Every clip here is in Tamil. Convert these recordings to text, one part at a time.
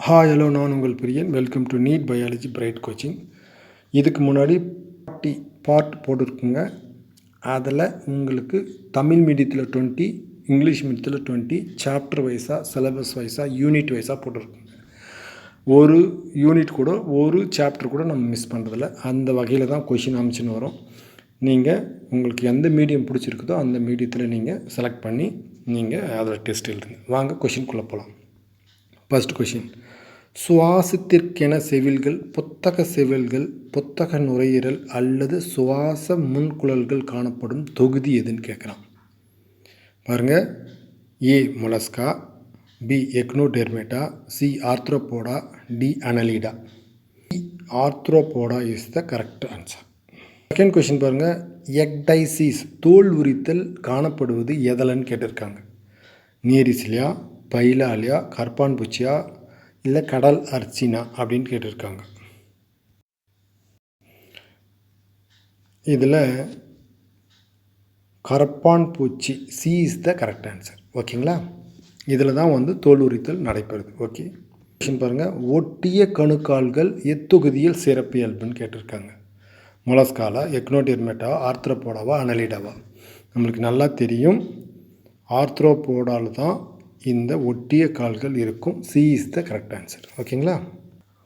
ஹாய் ஹலோ நான் உங்கள் Priyan. Welcome to NEET biology Bright coaching. இதுக்கு முன்னாடி பார்ட் போட்டிருக்குங்க. அதில் உங்களுக்கு தமிழ் மீடியத்தில் 20, இங்கிலீஷ் மீடியத்தில் 20, சாப்டர் வைஸாக, சிலபஸ் வைஸாக, யூனிட் வைஸாக போட்டிருக்குங்க. ஒரு யூனிட் கூட, ஒரு சாப்டர் கூட நம்ம மிஸ் பண்ணுறதில்ல. அந்த வகையில் தான் கொஷின் அமைச்சுன்னு வரும். நீங்கள் உங்களுக்கு எந்த மீடியம் பிடிச்சிருக்குதோ அந்த மீடியத்தில் நீங்கள் செலக்ட் பண்ணி நீங்கள் அதில் டெஸ்ட் எழுதுங்க. வாங்க கொஷின்குள்ளே போகலாம். ஃபர்ஸ்ட் கொஷின், சுவாசத்திற்கென செவில்கள், புத்தக செவில்கள், புத்தக நுரையீரல் அல்லது சுவாச முன்குழல்கள் காணப்படும் தொகுதி எதுன்னு கேட்குறான். பாருங்கள், A Mollusca, B Echinodermata, C Arthropoda, D Annelida. Arthropoda is the correct answer. Second question பாருங்கள், எக்டைசிஸ் தோல் உரித்தல் காணப்படுவது எதலன்னு கேட்டிருக்காங்க. நீரிசிலியா, பைலாலியா, கற்பான் பூச்சியா, இல்லை கடல் அர்ச்சினா அப்படின்னு கேட்டிருக்காங்க. இதில் கரப்பான் பூச்சி, C is the correct answer. ஓகேங்களா? இதில் தான் தோல் உரித்தல் நடைபெறுது. ஓகே, கொஷின் பாருங்கள், ஒட்டிய கணுக்கால்கள் எத்தொகுதியில் சிறப்பியல்புன்னு கேட்டிருக்காங்க. மொலஸ்காலா, எக்னோடெர்மேட்டா, ஆர்த்ரோபோடாவா, அனலிடாவா? நம்மளுக்கு நல்லா தெரியும், ஆர்த்ரோபோடாவில் தான் இந்த ஒட்டிய கால்கள் இருக்கும். C is the correct answer. ஓகேங்களா?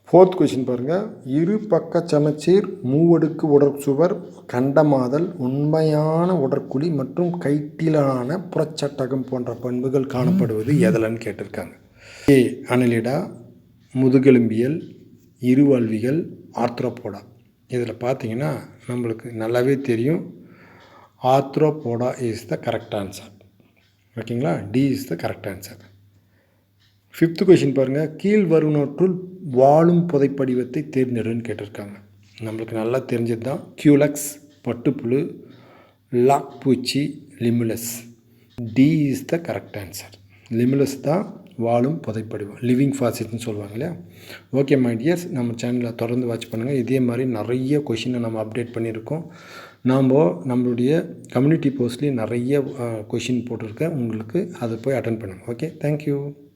ஃபோர்த் கொஷின் பாருங்கள், இரு பக்க சமச்சீர், மூவடுக்கு உடற்சுவர், கண்டமாதல், உண்மையான உடற்குழி மற்றும் கைட்டிலான புறச்சட்டகம் போன்ற பண்புகள் காணப்படுவது எதலன்னு கேட்டிருக்காங்க. ஏ அனலிடா, முதுகெலும்பியல், இருவாழ்விகள், ஆர்த்ரோபோடா. இதில் பார்த்தீங்கன்னா நம்மளுக்கு நல்லாவே தெரியும், Arthropoda is the correct answer. ஓகேங்களா? D is the correct answer. Fifth question பாருங்கள், கீழ் வருவனவற்றுள் வாழும் புதைப்படிவத்தை தேர்ந்தெடுன்னு கேட்டிருக்காங்க. நம்மளுக்கு நல்லா தெரிஞ்சது தான், கியூலக்ஸ் பட்டுப்புழு, லாக் பூச்சி, Limulus. D is the correct answer. Limulus தான் வாழும் புதைப்படிவம், லிவிங் ஃபாசிட்னு சொல்லுவாங்க இல்லையா? ஓகே மை டியர்ஸ், நம்ம சேனலில் தொடர்ந்து வாட்ச் பண்ணுங்கள். இதே மாதிரி நிறைய கொஷினை நம்ம அப்டேட் பண்ணியிருக்கோம். நம்மளுடைய கம்யூனிட்டி போஸ்ட்லேயும் நிறைய கொஷின் போட்டிருக்கேன் உங்களுக்கு, அதை போய் அட்டன் பண்ணுங்கள். Okay, thank you.